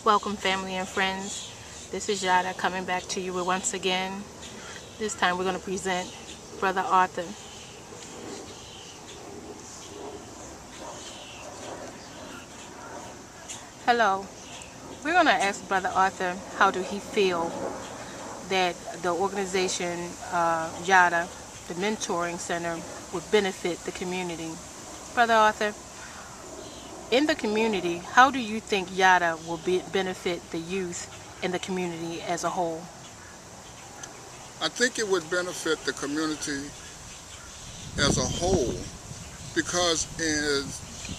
Welcome, family and friends. This is Yada coming back to you once again. This time we're going to present Brother Arthur. Hello. We're going to ask Brother Arthur how do he feel that the organization Yada, the Mentoring Center, would benefit the community. Brother Arthur, in the community, how do you think Yada will benefit the youth and the community as a whole? I think it would benefit the community as a whole because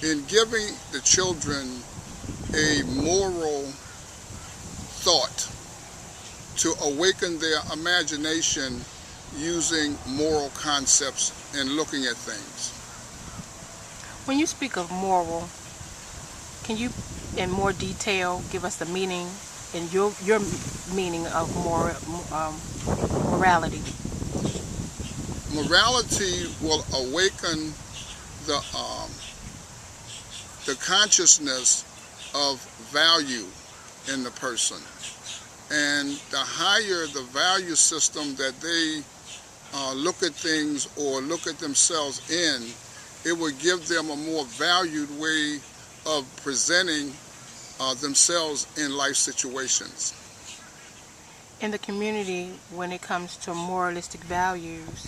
in giving the children a moral thought to awaken their imagination using moral concepts and looking at things. When you speak of moral, can you in more detail give us the meaning and your meaning of morality? Morality will awaken the consciousness of value in the person, and the higher the value system that they look at things or look at themselves in, it will give them a more valued way of presenting themselves in life situations. In the community, when it comes to moralistic values,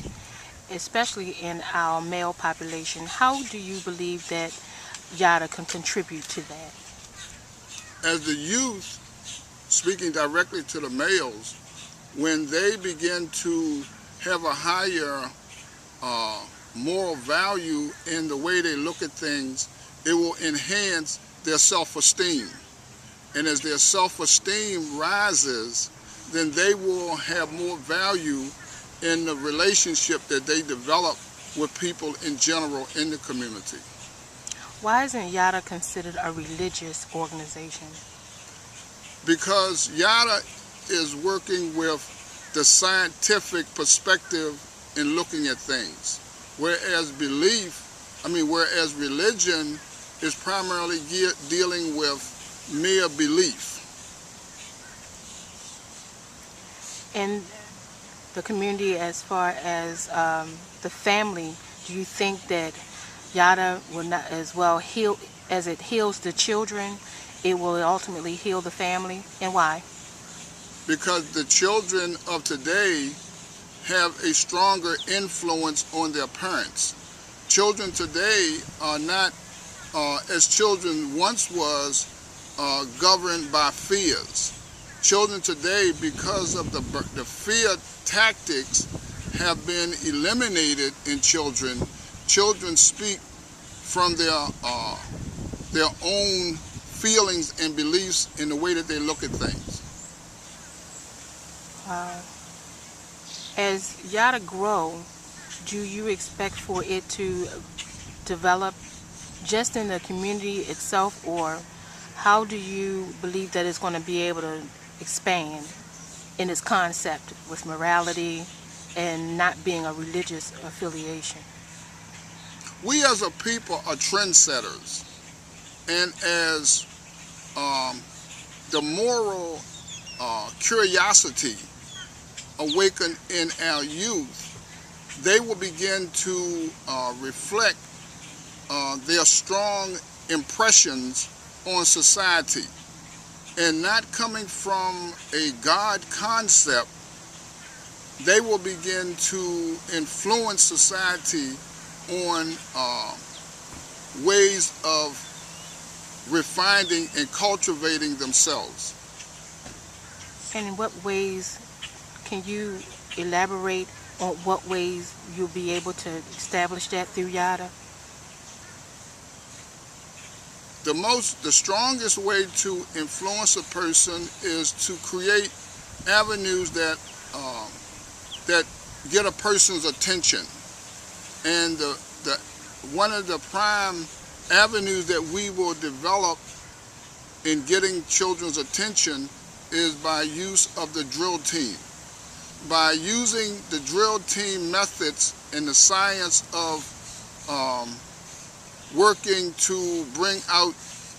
especially in our male population, how do you believe that Yada can contribute to that? As the youth, speaking directly to the males, when they begin to have a higher moral value in the way they look at things, it will enhance their self-esteem. And as their self-esteem rises, then they will have more value in the relationship that they develop with people in general in the community. Why isn't Yada considered a religious organization? Because Yada is working with the scientific perspective in looking at things, whereas whereas religion is primarily dealing with mere belief. In the community, as far as the family, do you think that Yada will not as well heal as it heals the children, it will ultimately heal the family? And why? Because the children of today have a stronger influence on their parents. Children today are not, as children once was, governed by fears. Children today, because of the fear tactics have been eliminated in children. Children speak from their own feelings and beliefs in the way that they look at things. As Yada grow, do you expect for it to develop just in the community itself, or how do you believe that it's going to be able to expand in its concept with morality and not being a religious affiliation? We as a people are trendsetters, and as the moral curiosity awaken in our youth, they will begin to reflect their strong impressions on society, and not coming from a God concept, they will begin to influence society on ways of refining and cultivating themselves. And in what ways, can you elaborate on what ways you'll be able to establish that through Yada? The strongest way to influence a person is to create avenues that get a person's attention. And one of the prime avenues that we will develop in getting children's attention is by use of the drill team. By using the drill team methods and the science of working to bring out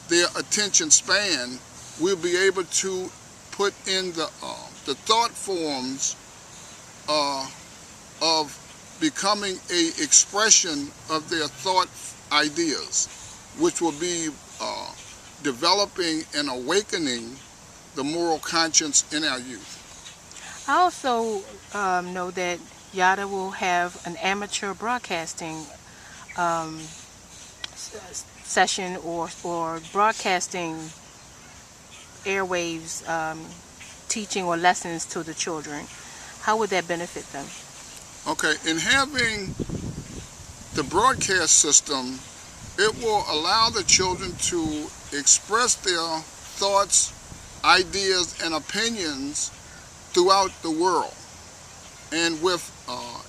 their attention span, we'll be able to put in the thought forms of becoming a expression of their thought ideas, which will be developing and awakening the moral conscience in our youth. I also know that Yada will have an amateur broadcasting session or broadcasting airwaves teaching or lessons to the children. How would that benefit them? Okay, in having the broadcast system, it will allow the children to express their thoughts, ideas, and opinions throughout the world. And with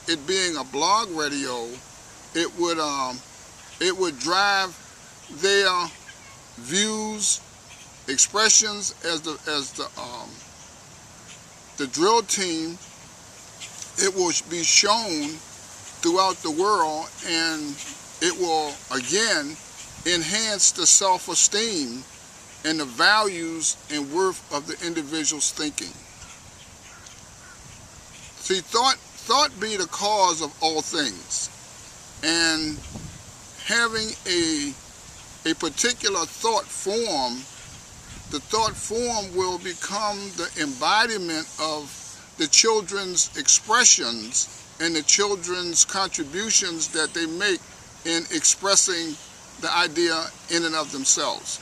it being a blog radio, it would drive their views, expressions as the drill team. It will be shown throughout the world, and it will again enhance the self-esteem and the values and worth of the individual's thinking. See, thought be the cause of all things, and having a particular thought form, the thought form will become the embodiment of the children's expressions and the children's contributions that they make in expressing the idea in and of themselves.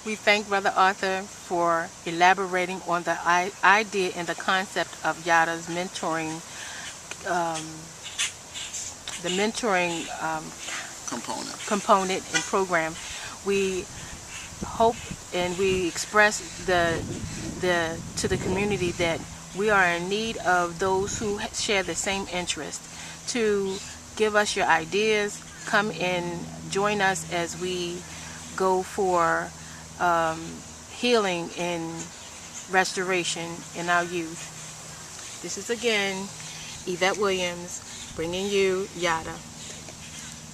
We thank Brother Arthur for elaborating on the idea and the concept of Yada's mentoring, component and program. We hope and we express to the community that we are in need of those who share the same interest to give us your ideas. Come and join us as we go for healing and restoration in our youth. This is again Yvette Williams bringing you Yada.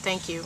Thank you.